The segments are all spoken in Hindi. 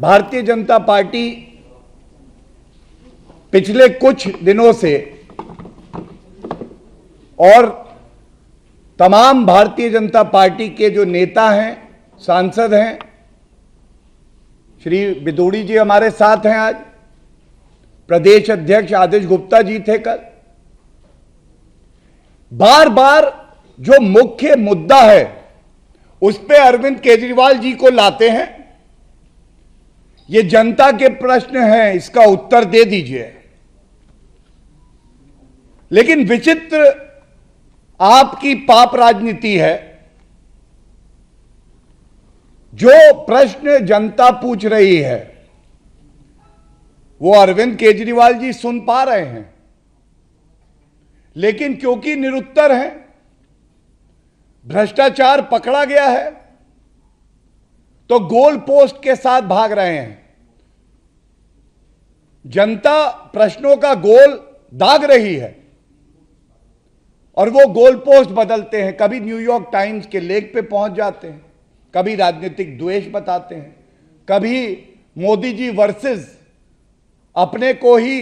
भारतीय जनता पार्टी पिछले कुछ दिनों से और तमाम भारतीय जनता पार्टी के जो नेता हैं, सांसद हैं, श्री बिदोड़ी जी हमारे साथ हैं, आज प्रदेश अध्यक्ष आदिश गुप्ता जी थे कल, बार बार जो मुख्य मुद्दा है उस पे अरविंद केजरीवाल जी को लाते हैं। ये जनता के प्रश्न हैं, इसका उत्तर दे दीजिए। लेकिन विचित्र आपकी पाप राजनीति है। जो प्रश्न जनता पूछ रही है वो अरविंद केजरीवाल जी सुन पा रहे हैं, लेकिन क्योंकि निरुत्तर हैं, भ्रष्टाचार पकड़ा गया है, तो गोल पोस्ट के साथ भाग रहे हैं। जनता प्रश्नों का गोल दाग रही है और वो गोल पोस्ट बदलते हैं। कभी न्यूयॉर्क टाइम्स के लेख पे पहुंच जाते हैं, कभी राजनीतिक द्वेष बताते हैं, कभी मोदी जी वर्सेस अपने को ही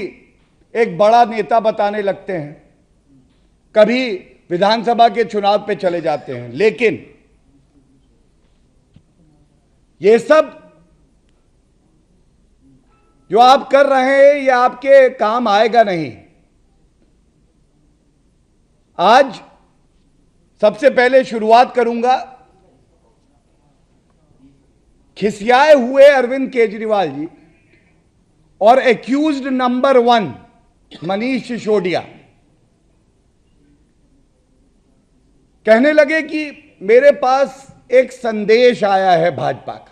एक बड़ा नेता बताने लगते हैं, कभी विधानसभा के चुनाव पे चले जाते हैं। लेकिन ये सब जो आप कर रहे हैं ये आपके काम आएगा नहीं। आज सबसे पहले शुरुआत करूंगा खिसियाए हुए अरविंद केजरीवाल जी और एक्यूज्ड नंबर 1 मनीष सिसोदिया कहने लगे कि मेरे पास एक संदेश आया है भाजपा का।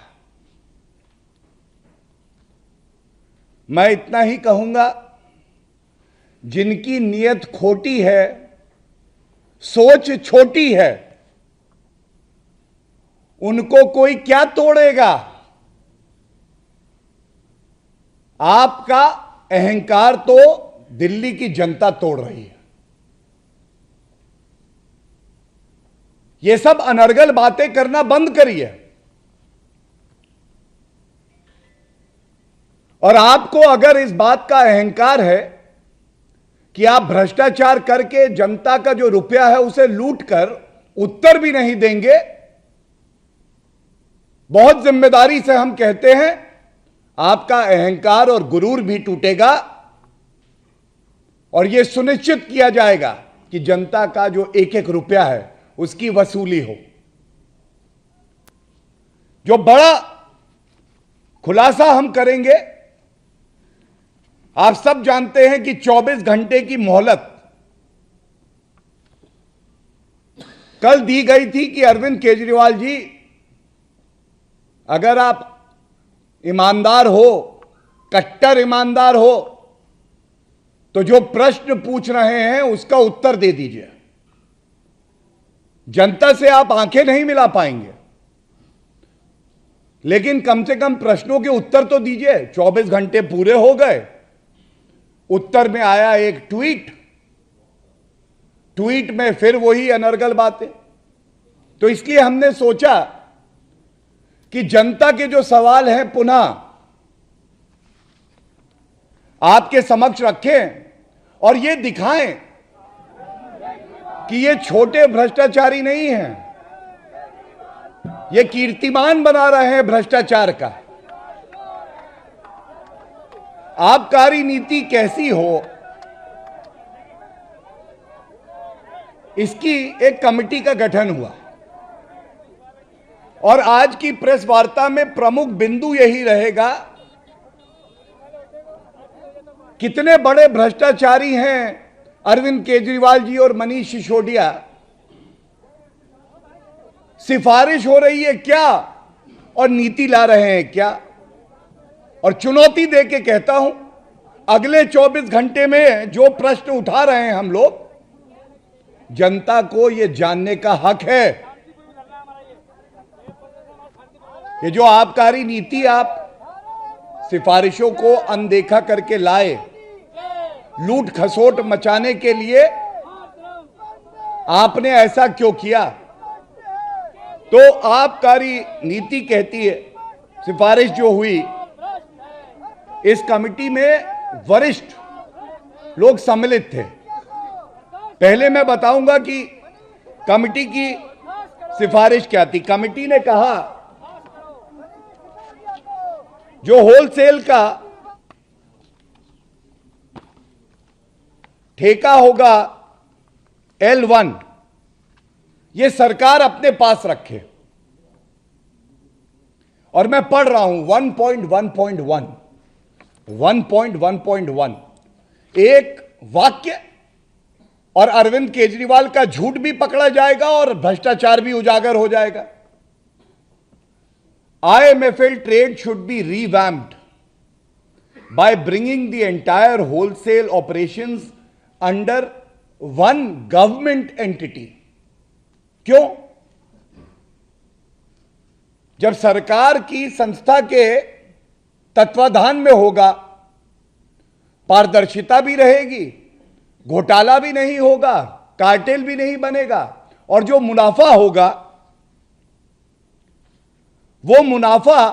मैं इतना ही कहूंगा, जिनकी नीयत खोटी है, सोच छोटी है, उनको कोई क्या तोड़ेगा। आपका अहंकार तो दिल्ली की जनता तोड़ रही है। ये सब अनर्गल बातें करना बंद करिए। और आपको अगर इस बात का अहंकार है कि आप भ्रष्टाचार करके जनता का जो रुपया है उसे लूट कर उत्तर भी नहीं देंगे, बहुत जिम्मेदारी से हम कहते हैं आपका अहंकार और गुरूर भी टूटेगा और यह सुनिश्चित किया जाएगा कि जनता का जो एक एक रुपया है उसकी वसूली हो। जो बड़ा खुलासा हम करेंगे, आप सब जानते हैं कि 24 घंटे की मोहलत कल दी गई थी कि अरविंद केजरीवाल जी, अगर आप ईमानदार हो, कट्टर ईमानदार हो, तो जो प्रश्न पूछ रहे हैं उसका उत्तर दे दीजिए। जनता से आप आंखें नहीं मिला पाएंगे, लेकिन कम से कम प्रश्नों के उत्तर तो दीजिए। 24 घंटे पूरे हो गए, उत्तर में आया एक ट्वीट में फिर वही अनर्गल बातें। तो इसलिए हमने सोचा कि जनता के जो सवाल हैं पुनः आपके समक्ष रखें और ये दिखाएं कि ये छोटे भ्रष्टाचारी नहीं हैं, ये कीर्तिमान बना रहे हैं भ्रष्टाचार का। आबकारी नीति कैसी हो, इसकी एक कमेटी का गठन हुआ और आज की प्रेस वार्ता में प्रमुख बिंदु यही रहेगा, कितने बड़े भ्रष्टाचारी हैं अरविंद केजरीवाल जी और मनीष सिसोदिया। सिफारिश हो रही है क्या और नीति ला रहे हैं क्या। और चुनौती देके कहता हूं, अगले 24 घंटे में जो प्रश्न उठा रहे हैं हम लोग, जनता को यह जानने का हक है कि जो आबकारी नीति आप सिफारिशों को अनदेखा करके लाए, लूट खसोट मचाने के लिए आपने ऐसा क्यों किया। तो आबकारी नीति कहती है, सिफारिश जो हुई इस कमेटी में वरिष्ठ लोग सम्मिलित थे। पहले मैं बताऊंगा कि कमेटी की सिफारिश क्या थी। कमेटी ने कहा जो होलसेल का ठेका होगा L1, यह सरकार अपने पास रखे। और मैं पढ़ रहा हूं 1.1.1 एक वाक्य और अरविंद केजरीवाल का झूठ भी पकड़ा जाएगा और भ्रष्टाचार भी उजागर हो जाएगा। IMFL trade should be revamped by bringing the entire wholesale operations under one government entity। क्यों? जब सरकार की संस्था के तत्वाधान में होगा, पारदर्शिता भी रहेगी, घोटाला भी नहीं होगा, कार्टेल भी नहीं बनेगा, और जो मुनाफा होगा वो मुनाफा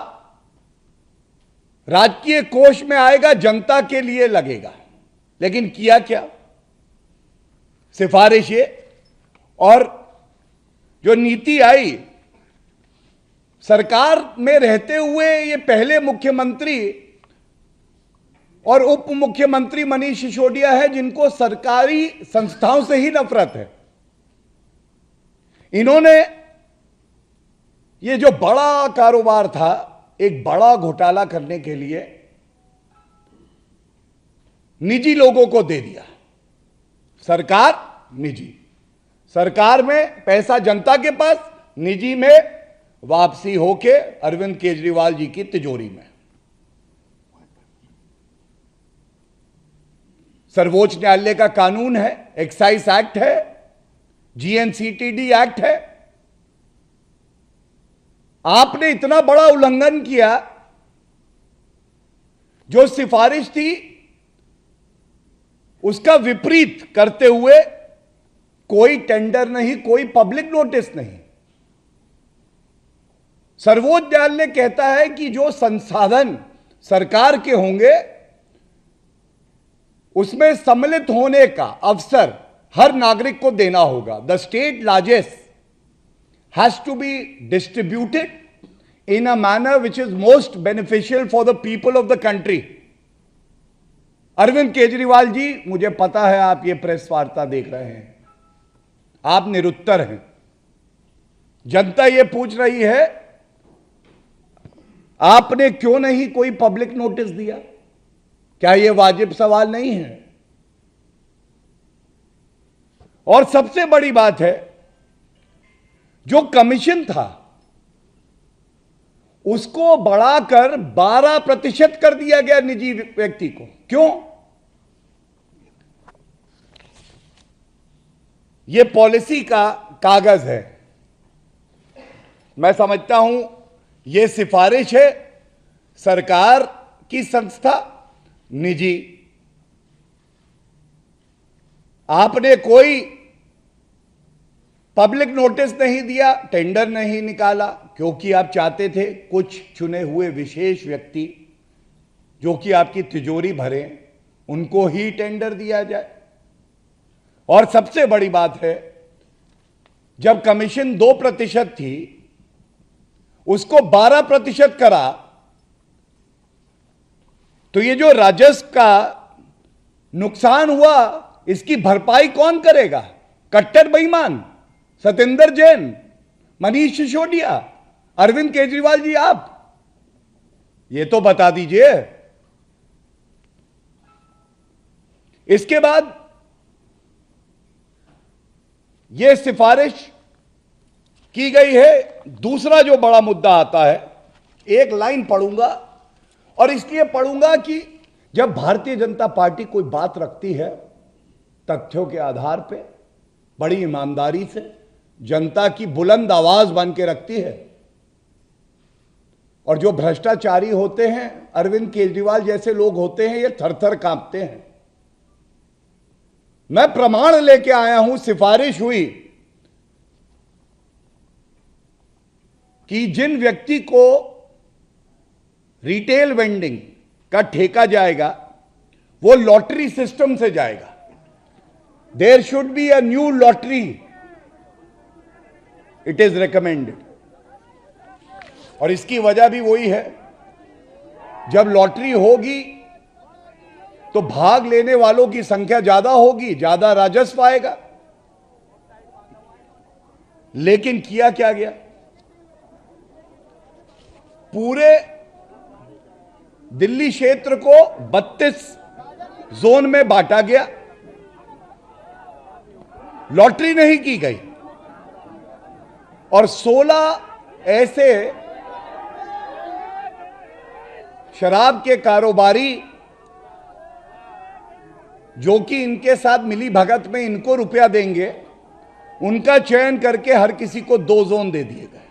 राजकीय कोष में आएगा, जनता के लिए लगेगा। लेकिन किया क्या? सिफारिश ये, और जो नीति आई सरकार में रहते हुए, ये पहले मुख्यमंत्री और उप मुख्यमंत्री मनीष सिसोदिया है जिनको सरकारी संस्थाओं से ही नफरत है। इन्होंने ये जो बड़ा कारोबार था, एक बड़ा घोटाला करने के लिए निजी लोगों को दे दिया। सरकार निजी, सरकार में पैसा जनता के पास, निजी में वापसी होके अरविंद केजरीवाल जी की तिजोरी में। सर्वोच्च न्यायालय का कानून है, एक्साइज एक्ट है, GNCTD एक्ट है। आपने इतना बड़ा उल्लंघन किया। जो सिफारिश थी उसका विपरीत करते हुए कोई टेंडर नहीं, कोई पब्लिक नोटिस नहीं। सर्वोच्च न्यायालय कहता है कि जो संसाधन सरकार के होंगे उसमें सम्मिलित होने का अवसर हर नागरिक को देना होगा। The state largest has to be distributed in a manner which is most beneficial for the people of the country। Arvind Kejriwal ji, मुझे पता है आप ये प्रेस वार्ता देख रहे हैं, आप निरुत्तर हैं। जनता ये पूछ रही है आपने क्यों नहीं कोई पब्लिक नोटिस दिया? क्या यह वाजिब सवाल नहीं है? और सबसे बड़ी बात है, जो कमीशन था उसको बढ़ाकर 12% कर दिया गया निजी व्यक्ति को। क्यों? यह पॉलिसी का कागज है। मैं समझता हूं यह सिफारिश है, सरकार की संस्था निजी। आपने कोई पब्लिक नोटिस नहीं दिया, टेंडर नहीं निकाला, क्योंकि आप चाहते थे कुछ चुने हुए विशेष व्यक्ति जो कि आपकी तिजोरी भरे उनको ही टेंडर दिया जाए। और सबसे बड़ी बात है, जब कमीशन 2% थी उसको 12% करा, तो ये जो राजस्व का नुकसान हुआ इसकी भरपाई कौन करेगा? कट्टर बेईमान सत्येंद्र जैन, मनीष सिसोदिया, अरविंद केजरीवाल जी, आप ये तो बता दीजिए। इसके बाद यह सिफारिश की गई है। दूसरा जो बड़ा मुद्दा आता है, एक लाइन पढ़ूंगा, और इसलिए पढ़ूंगा कि जब भारतीय जनता पार्टी कोई बात रखती है तथ्यों के आधार पे, बड़ी ईमानदारी से, जनता की बुलंद आवाज बन के रखती है, और जो भ्रष्टाचारी होते हैं, अरविंद केजरीवाल जैसे लोग होते हैं, ये थर-थर कांपते हैं। मैं प्रमाण लेके आया हूं, सिफारिश हुई कि जिन व्यक्ति को रिटेल वेंडिंग का ठेका जाएगा वो लॉटरी सिस्टम से जाएगा। There should be a new lottery, it is recommended. और इसकी वजह भी वही है, जब लॉटरी होगी तो भाग लेने वालों की संख्या ज्यादा होगी, ज्यादा राजस्व आएगा। लेकिन किया क्या गया, पूरे दिल्ली क्षेत्र को 32 जोन में बांटा गया, लॉटरी नहीं की गई, और 16 ऐसे शराब के कारोबारी जो कि इनके साथ मिली भगत में इनको रुपया देंगे, उनका चयन करके हर किसी को 2 जोन दे दिए गए।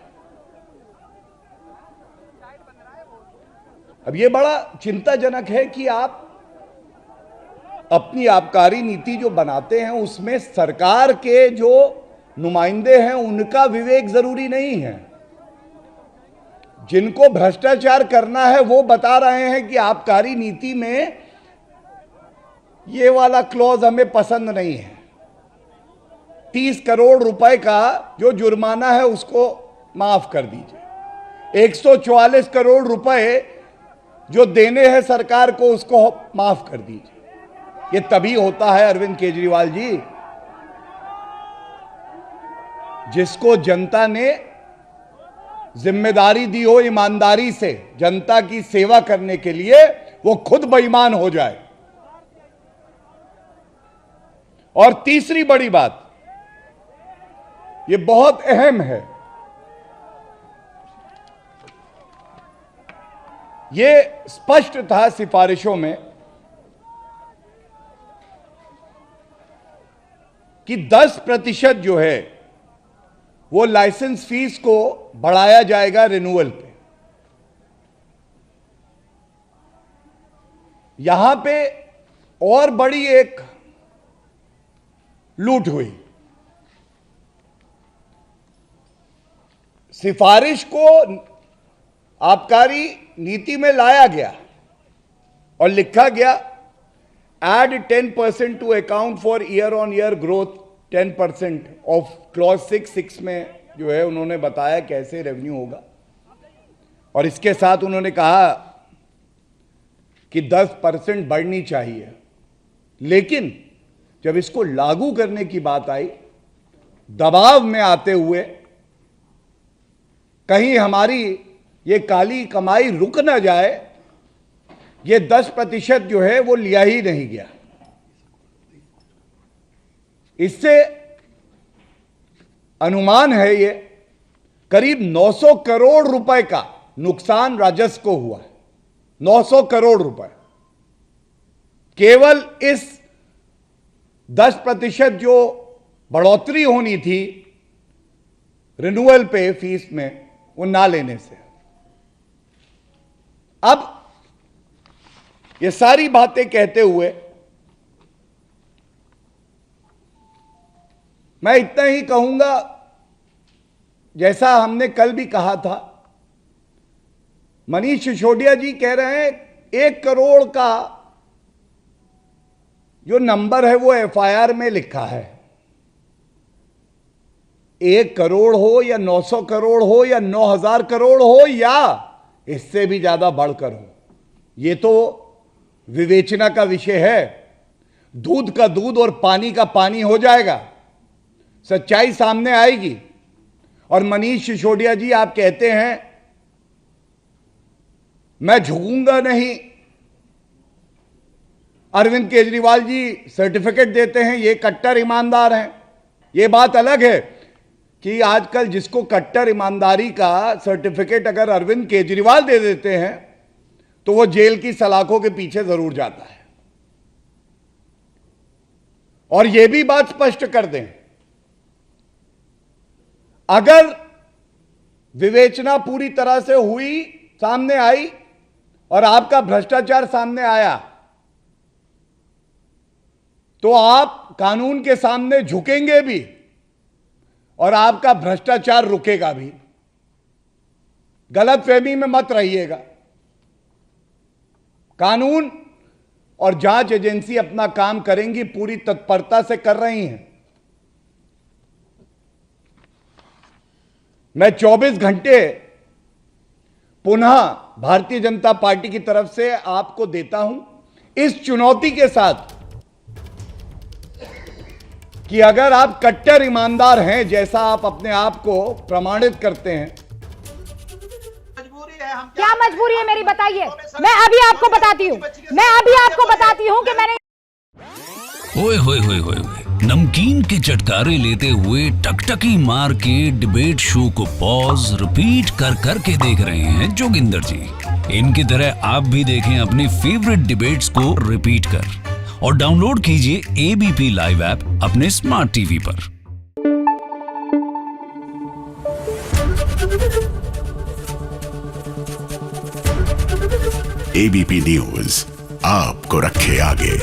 अब यह बड़ा चिंताजनक है कि आप अपनी आबकारी नीति जो बनाते हैं उसमें सरकार के जो नुमाइंदे हैं उनका विवेक जरूरी नहीं है। जिनको भ्रष्टाचार करना है वो बता रहे हैं कि आबकारी नीति में ये वाला क्लॉज हमें पसंद नहीं है, 30 करोड़ रुपए का जो जुर्माना है उसको माफ कर दीजिए, 144 करोड़ रुपए जो देने हैं सरकार को उसको माफ कर दीजिए। ये तभी होता है अरविंद केजरीवाल जी, जिसको जनता ने जिम्मेदारी दी हो ईमानदारी से जनता की सेवा करने के लिए, वो खुद बेईमान हो जाए। और तीसरी बड़ी बात, ये बहुत अहम है, ये स्पष्ट था सिफारिशों में कि 10% जो है वो लाइसेंस फीस को बढ़ाया जाएगा रिन्यूअल पे। यहां पे और बड़ी एक लूट हुई, सिफारिश को आबकारी नीति में लाया गया और लिखा गया add 10% to account for year on year growth 10% of clause 6 में जो है उन्होंने बताया कैसे रेवेन्यू होगा, और इसके साथ उन्होंने कहा कि 10% बढ़नी चाहिए। लेकिन जब इसको लागू करने की बात आई, दबाव में आते हुए कहीं हमारी ये काली कमाई रुक ना जाए, ये 10% जो है वो लिया ही नहीं गया। इससे अनुमान है ये करीब 900 करोड़ रुपए का नुकसान राजस्व को हुआ है। 900 करोड़ रुपए केवल इस 10% जो बढ़ोतरी होनी थी रिन्यूअल पे फीस में, वो ना लेने से। अब ये सारी बातें कहते हुए मैं इतना ही कहूंगा, जैसा हमने कल भी कहा था, मनीष सिसोदिया जी कह रहे हैं 1 करोड़ का जो नंबर है वो एफआईआर में लिखा है। 1 करोड़ हो या 900 करोड़ हो या 9000 करोड़ हो या इससे भी ज्यादा बढ़कर हो, ये तो विवेचना का विषय है। दूध का दूध और पानी का पानी हो जाएगा, सच्चाई सामने आएगी। और मनीष सिसोदिया जी आप कहते हैं मैं झुकूंगा नहीं, अरविंद केजरीवाल जी सर्टिफिकेट देते हैं ये कट्टर ईमानदार हैं। ये बात अलग है कि आजकल जिसको कट्टर ईमानदारी का सर्टिफिकेट अगर अरविंद केजरीवाल दे देते हैं तो वो जेल की सलाखों के पीछे जरूर जाता है। और यह भी बात स्पष्ट कर दें, अगर विवेचना पूरी तरह से हुई, सामने आई और आपका भ्रष्टाचार सामने आया, तो आप कानून के सामने झुकेंगे भी और आपका भ्रष्टाचार रुकेगा भी। गलतफहमी में मत रहिएगा। कानून और जांच एजेंसी अपना काम करेंगी, पूरी तत्परता से कर रही हैं। मैं 24 घंटे पुनः भारतीय जनता पार्टी की तरफ से आपको देता हूं, इस चुनौती के साथ कि अगर आप कट्टर ईमानदार हैं, जैसा आप अपने आप को प्रमाणित करते हैं। क्या मजबूरी है मेरी, बताइए। मैं अभी आपको बताती हूँ कि मैंने ओए होए होए होए नमकीन के चटकारे लेते हुए टकटकी मार के डिबेट शो को पॉज रिपीट कर कर के देख रहे हैं जोगिंदर जी। इनकी तरह आप भी देखें अपनी फेवरेट डिबेट्स को रिपीट कर और डाउनलोड कीजिए एबीपी लाइव ऐप अपने स्मार्ट टीवी पर। एबीपी न्यूज आपको रखे आगे।